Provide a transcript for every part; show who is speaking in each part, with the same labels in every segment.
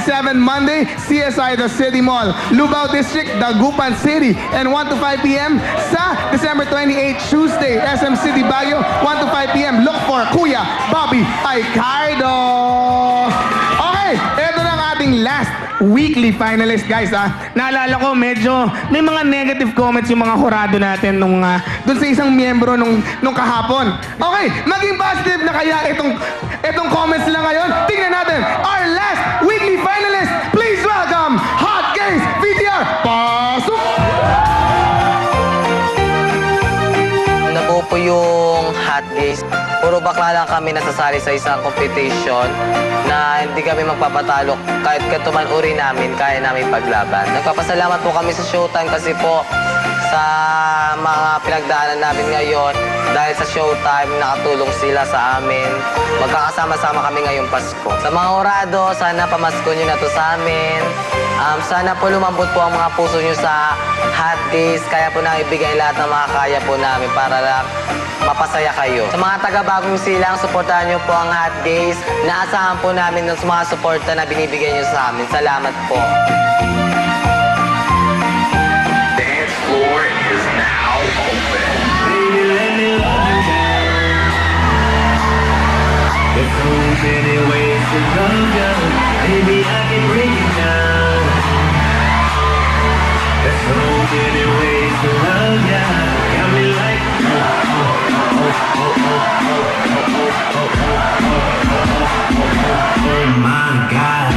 Speaker 1: 27 Monday, CSI The City Mall, Lubao District, Dagupan City, and 1 to 5 p.m. sa December 28 Tuesday, SM City Baguio, 1 to 5 p.m. Look for Kuya Bobby Aicardo. Okay, ito na ang ating last weekly finalist, guys. Naalala ko, medyo may mga negative comments yung mga hurado natin nung dun sa isang miyembro nung kahapon. Okay, maging positive na kaya itong comments lang ngayon. Tingnan natin, our last weekly finalist. Please welcome Hot Games VTR. Pasok!
Speaker 2: Ano po yung Hot Games? Puro bakla lang kami nasasali sa isang competition na hindi kami magpapatalo kahit katuman uri namin, kaya namin paglaban. Nagpapasalamat po kami sa Showtime kasi po sa mga pinagdaanan namin ngayon. Dahil sa Showtime, nakatulong sila sa amin. Magkakasama-sama kami ngayong Pasko. Sa mga orado, sana pamasko nyo na to sa amin. Sana po lumambot po ang mga puso nyo sa Hot Days. Kaya po namin ibigay lahat ng mga kaya po namin para lang mapasaya kayo. Sa mga taga-Bagong Silang, suportahan nyo po ang Hot Days. Naasahan po namin ng mga suporta na binibigay nyo sa amin. Salamat po.
Speaker 3: Dance floor is now open.
Speaker 4: Baby, let me love you down. There's so many ways to love you. Maybe I can break it down. There's so many ways to love you. Got me like oh my God.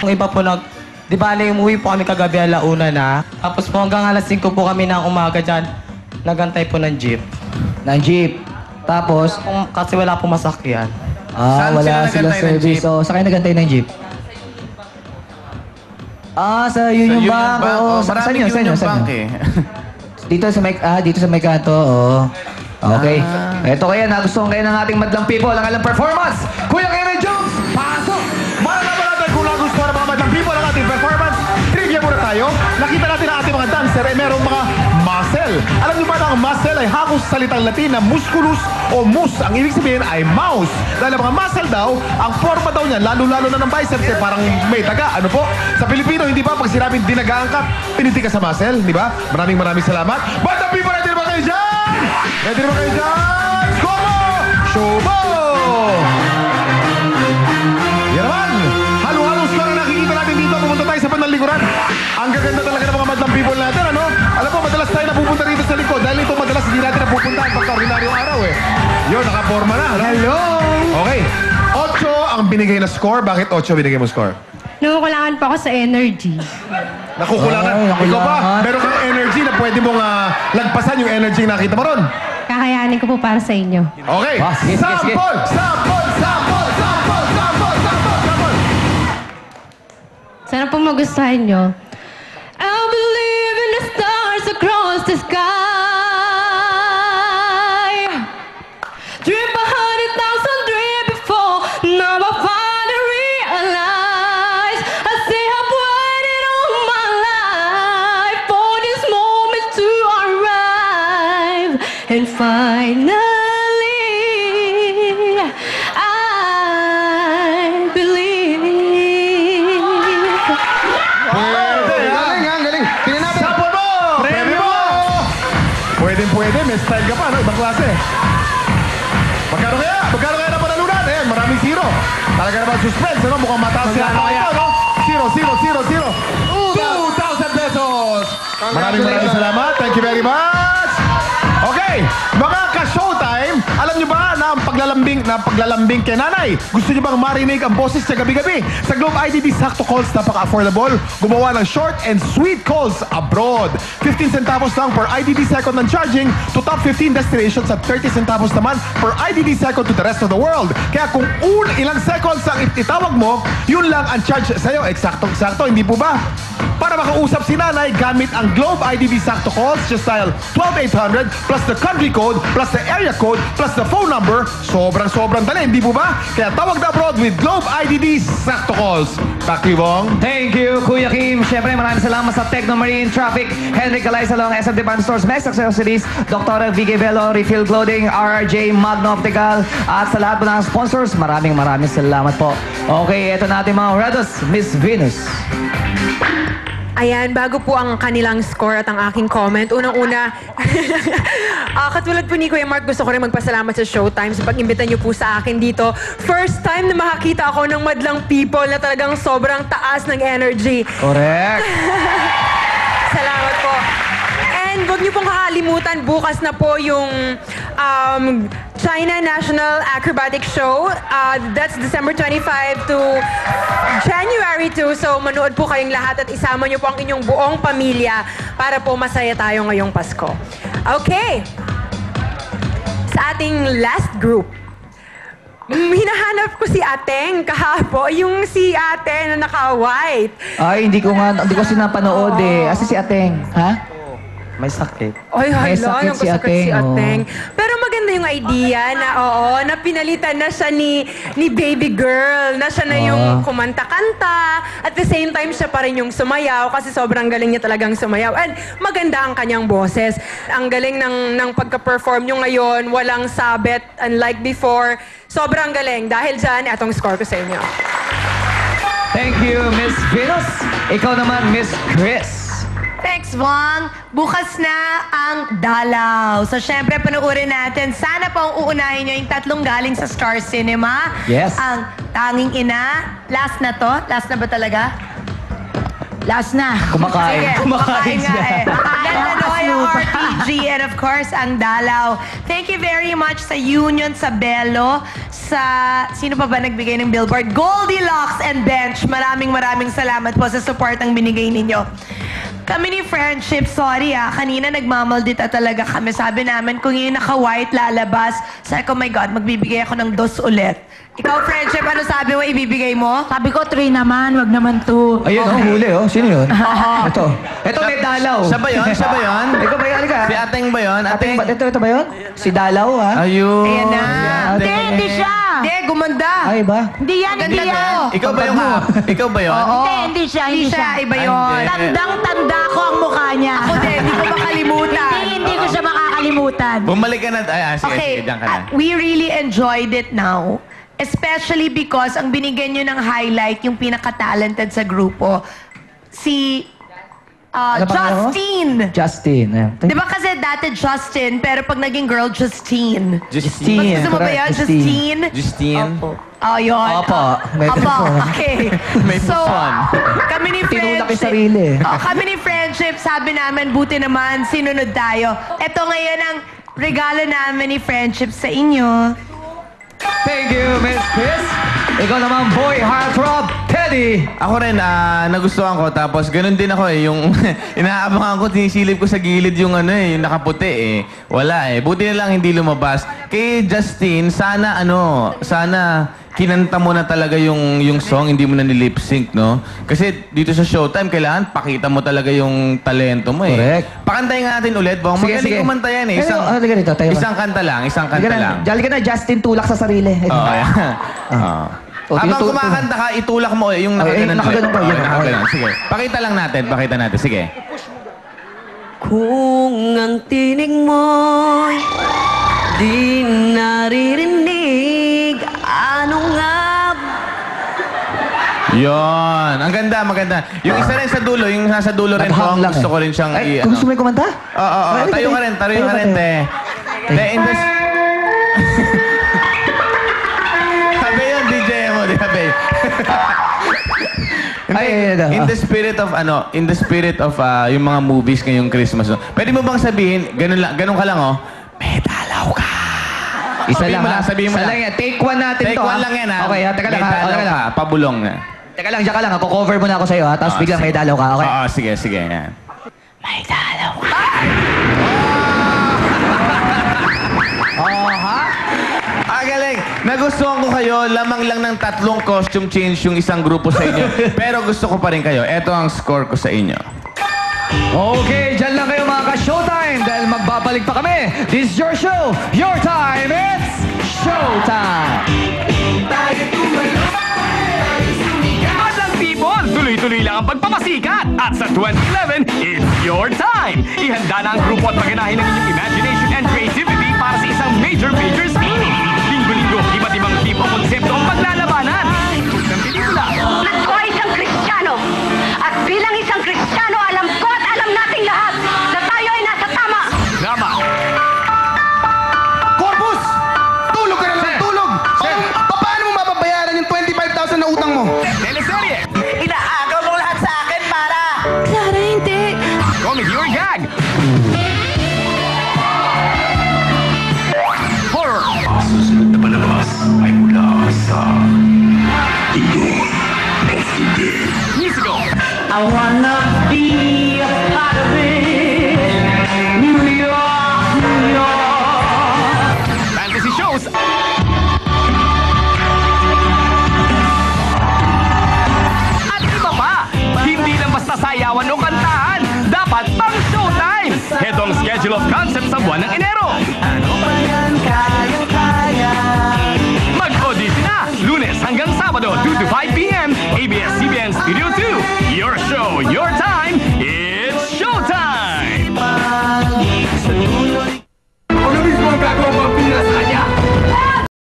Speaker 5: Ang iba po di bali umuwi po kami kagabi alauna na. Tapos po hanggang alas 5 po kami ng umaga dyan, nagantay po ng jeep.
Speaker 6: Ng jeep. Tapos?
Speaker 5: Kasi wala po masakyan.
Speaker 6: Wala sila service. So, saan kayo nagantay ng jeep? Sa Union Bank. Oo, saan yun? Saan yun? Dito sa may kanto. Oo. Okay. Ito kaya, nagustuhan kayo ng ating madlang people. Ang alang performance. Kuya Karen Jones, pasok!
Speaker 7: Kung nagustuhan ng mga madlang people ang ating performance, trivia muna tayo. Nakita natin ang ating mga dancer ay merong mga muscle. Alam niyo ba na ang muscle ay hangos sa salitang Latin na musculus o mus. Ang ibig sabihin ay mouse. Dahil ang mga muscle daw, ang forma daw niya, lalo-lalo na ng biceps, eh, parang may daga. Ano po? Sa Pilipino, hindi ba pag sinabing dinagaan ka, piniti ka sa muscle, di ba? Maraming salamat. Madlang people, ready naman kayo dyan? Ready naman kayo dyan? Como! Showbo! Yan naman! Halo-halos lang ang nakikita natin dito. Pumunta tayo sa panlikuran. Ang gaganda talaga ng mga madlang people natin, ano? Alam mo, madalas tayo napupunta rito sa likod. Dahil ito madalas hindi natin napupuntahan pagka-ordinaryong araw, eh. Yun, nakaporma na. Hello! Okay. 8 ang binigay na score. Bakit 8 binigay mo score?
Speaker 8: Nakukulangan po ako sa energy.
Speaker 7: Nakukulangan? Ikaw ba? Meron kang energy na pwede mong lagpasan yung energy na nakita mo ron?
Speaker 8: Kakayanin ko po para sa inyo.
Speaker 7: Okay. Sample! Sample! Sample! Sample! Sample! Sample! Sample!
Speaker 8: Sana po magustuhan nyo. I believe in the stars across the sky. Dream 100,000 dream before. Now I finally realize. I say I've waited all my life for this moment to arrive. And finally, I believe.
Speaker 1: Galing, galing. Tingnan natin.
Speaker 7: Sample mo! Premyo mo! may style ka pa, no? Ibang klase. Magkano kaya? Magkano kaya na panalunan? Ayan, maraming zero. Talaga naman suspense, ano? Mukhang mataas yan. Ito, no? 2,000 pesos! Maraming salamat. Thank you very much! Okay, mga ka-showtime, alam nyo ba na ang paglalambing kay nanay? Gusto nyo bang marinig ang boses sa gabi-gabi? Sa Globe IDD Sakto Calls, napaka-affordable. Gumawa ng short and sweet calls abroad. 15 centavos lang per IDD second ng charging to top 15 destinations at 30 centavos naman per IDD second to the rest of the world. Kaya kung ilang seconds ang itawag mo, yun lang ang charge sa'yo. Eksakto-eksakto, hindi po ba? Para makausap si nanay gamit ang Globe IDD Sakto Calls, just dial 12800 plus the country code plus the area code plus the phone number. Sobrang dali, hindi po ba? Kaya tawag na abroad with Globe IDD Sakto Calls. Back to you, Bong.
Speaker 6: Thank you, Kuya Kim. Siyempre, maraming salamat sa Techno Marine Traffic, Henry Calais along SM Department Stores, Mex Accessories, Dr. Vicky Velo, Refill Clothing, RRJ, Magno Optical, at sa lahat po ng sponsors, maraming salamat po. Okay, ito natin mga Redos, Miss Venus.
Speaker 9: Ayan, bago po ang kanilang score at ang aking comment, unang-una, katulad po ni Kuya Mark, gusto ko rin magpasalamat sa Showtime sa pag-imbita niyo po sa akin dito. First time na makakita ako ng madlang people na talagang sobrang taas ng energy.
Speaker 6: Correct.
Speaker 9: Salamat po. And huwag niyo pong kakalimutan, bukas na po yung China National Acrobatic Show. That's December 25 to January 2. So manood po kayong lahat at isama niyo po ang inyong buong pamilya para po masaya tayo ngayong Pasko. Okay. Sa ating last group, hinahanap ko si Ateng kahapo, yung si Ate na naka-white.
Speaker 6: Ay, hindi ko sinapanood eh. Asa si Ateng? Ha?
Speaker 5: May sakit.
Speaker 9: Ay,
Speaker 6: May
Speaker 9: hala,
Speaker 6: sakit si Ateng,
Speaker 9: Ateng. Pero maganda yung idea na, na pinalitan na siya ni baby girl, na siya na yung kumanta-kanta, at the same time siya pa rin yung sumayaw, kasi sobrang galing niya talagang sumayaw. And maganda ang kanyang boses. Ang galing ng pagka-perform nyo ngayon, walang sabit, unlike before. Sobrang galing. Dahil dyan, atong score ko sa inyo.
Speaker 6: Thank you, Miss Venus. Ikaw naman, Miss Chris.
Speaker 10: Thanks, Vong. Bukas na ang Dalaw. So, syempre, panoorin natin. Sana po ang uunahin nyo yung tatlong galing sa Star Cinema.
Speaker 6: Yes.
Speaker 10: Ang Tanging Ina. Last na to? Last na ba talaga? Last na.
Speaker 6: Kumakain.
Speaker 10: Sige,
Speaker 6: Kumakain
Speaker 10: nga
Speaker 6: siya.
Speaker 10: eh. Nanonoya RPG and of course, ang Dalaw. Thank you very much sa Union, sa Bello, sa... Sino pa ba nagbigay ng billboard? Goldilocks and Bench. Maraming salamat po sa support ang binigay ninyo. Kami ni Friendship, sorry kanina nagmamaldita talaga kami. Sabi namin, kung yung naka-white lalabas, sabi ko, my God, magbibigay ako ng 2 ulit. Ikaw, Friendship, ano sabi mo, ibibigay mo?
Speaker 11: Sabi ko, 3 naman, wag naman 2.
Speaker 6: Ayun, huli Sino yun? Ito may Dalaw.
Speaker 12: Siya ba yun?
Speaker 6: Ikaw ba yun? Halika.
Speaker 12: Si Ateng ba yun?
Speaker 6: Ateng. Ito ba yun? Si Dalaw, ha?
Speaker 12: Ayun.
Speaker 10: Ayan na.
Speaker 11: Hindi siya.
Speaker 10: Hindi, gumanda.
Speaker 6: Ay ba?
Speaker 11: Hindi yan.
Speaker 12: Ikaw ba yung Ikaw ba yun?
Speaker 11: Hindi siya.
Speaker 10: Hindi siya, iba yun.
Speaker 11: Tandang-tanda ko ang mukha niya.
Speaker 10: Ako din, hindi ko makalimutan.
Speaker 11: Hindi ko siya makakalimutan.
Speaker 12: Bumalik ka na. Sige,
Speaker 10: Okay,
Speaker 12: diyan ka na.
Speaker 10: we really enjoyed it now. Especially because ang binigyan nyo ng highlight, yung pinaka-talented sa grupo, si
Speaker 6: Ano ba
Speaker 10: Justine.
Speaker 6: Justin.
Speaker 10: Di ba kasi dati Justin, pero pag naging girl, Justine.
Speaker 6: Justine.
Speaker 10: Gusto mo ba yan, Justine?
Speaker 12: Justine.
Speaker 10: Oh, yun.
Speaker 6: Opo. May
Speaker 10: Opo,
Speaker 6: telephone.
Speaker 10: okay.
Speaker 12: May
Speaker 10: So,
Speaker 12: fun.
Speaker 10: kami ni
Speaker 6: Tinulak yung
Speaker 10: Friendship.
Speaker 6: sarili.
Speaker 10: Kami ni Friendship, sabi namin, buti naman, sinunod tayo. Ito ngayon ang regalo namin ni Friendship sa inyo.
Speaker 6: Thank you, Miss Chris. Ikaw naman, boy, heartthrob, Teddy.
Speaker 12: Ako rin, nagustuhan ko. Tapos ganun din ako yung inaabangan ko, tinisilip ko sa gilid yung yung nakaputi Wala Buti na lang hindi lumabas. Kay Justine, sana kinanta mo na talaga yung song, hindi mo na nilip sync, no? Kasi dito sa Showtime, kailangan pakita mo talaga yung talento mo
Speaker 6: Correct.
Speaker 12: Pakantayin nga natin ulit, Bong. Magaling kumanta yan Isang kanta lang.
Speaker 6: Dali ka na, Justin, tulak sa sarili.
Speaker 12: Oo, yan. Habang kumakanta ka, itulak mo yung nakaganon.
Speaker 6: Nakaganon pa, yun.
Speaker 12: Nakaganon. Sige. Pakita natin. Sige.
Speaker 8: Kung ang tinig mo'y di naririnig, ano nga?
Speaker 12: Yon. Ang ganda, maganda. Yung isa rin sa dulo, yung nasa dulo rin po, gusto ko rin siyang
Speaker 6: Gusto mo yung kumanta?
Speaker 12: Oo. Tayo ka rin, te. Sabi yun, DJ mo, di ba, babe? In the spirit of yung mga movies ngayong Christmas, no? Pwede mo bang sabihin, ganun ka lang, oh, may dalaw ka.
Speaker 6: Isa lang, ha?
Speaker 12: Sabihin mo
Speaker 6: Isa lang yan. Take one natin
Speaker 12: Take
Speaker 6: to,
Speaker 12: one
Speaker 6: ha?
Speaker 12: lang yan, ha?
Speaker 6: Okay, ha? Teka lang, ha?
Speaker 12: May dalaw
Speaker 6: Teka lang.
Speaker 12: ka, pabulong na.
Speaker 6: Teka lang, diyan ka lang. Ako-cover muna ako sa'yo, ha? Tapos biglang may dalaw ka, okay?
Speaker 12: Oo, sige, sige. Yan.
Speaker 11: May dalaw ka.
Speaker 6: Oh, ha?
Speaker 12: Galing. Nagustuhan ko kayo. Lamang lang ng 3 costume change yung isang grupo sa inyo. Pero gusto ko pa rin kayo. Ito ang score ko sa inyo.
Speaker 6: Okay, dyan lang kayo mga ka-showtime dahil magbabalik pa kami. This is your show, your time, it's showtime!
Speaker 13: Madlang people, tuloy-tuloy lang ang pagpapasikat. At sa 2011, it's your time. Ihanda na ang grupo at paganahin ng inyong imagination and creativity para sa isang major scene. Linggo-linggo, iba't ibang tipo konsepto ang paglalabanan. Ng pelikula.
Speaker 11: Ako ay isang Kristiyano. At bilang isang Kristiyano, alam ko at alam nating lahat na tayo ay nasa tama.
Speaker 13: Drama.
Speaker 1: Corpus! Tulog ka na lang, tulog! Paano mo mapabayaran yung 25,000 na utang mo?
Speaker 13: Teleserye.
Speaker 11: Inaagaw mo lahat sa akin para...
Speaker 8: Clara, hindi.
Speaker 13: Comedy or gag. Horror.
Speaker 3: Susunod na palabas ay mula sa
Speaker 13: Musical.
Speaker 11: I wanna be a part of it. New York, New York.
Speaker 13: Fantasy shows. At iba pa. Hindi lang basta sayawan o kantahan. Dapat pang showtime. Ito ang schedule of concepts sa buwan ng Enero.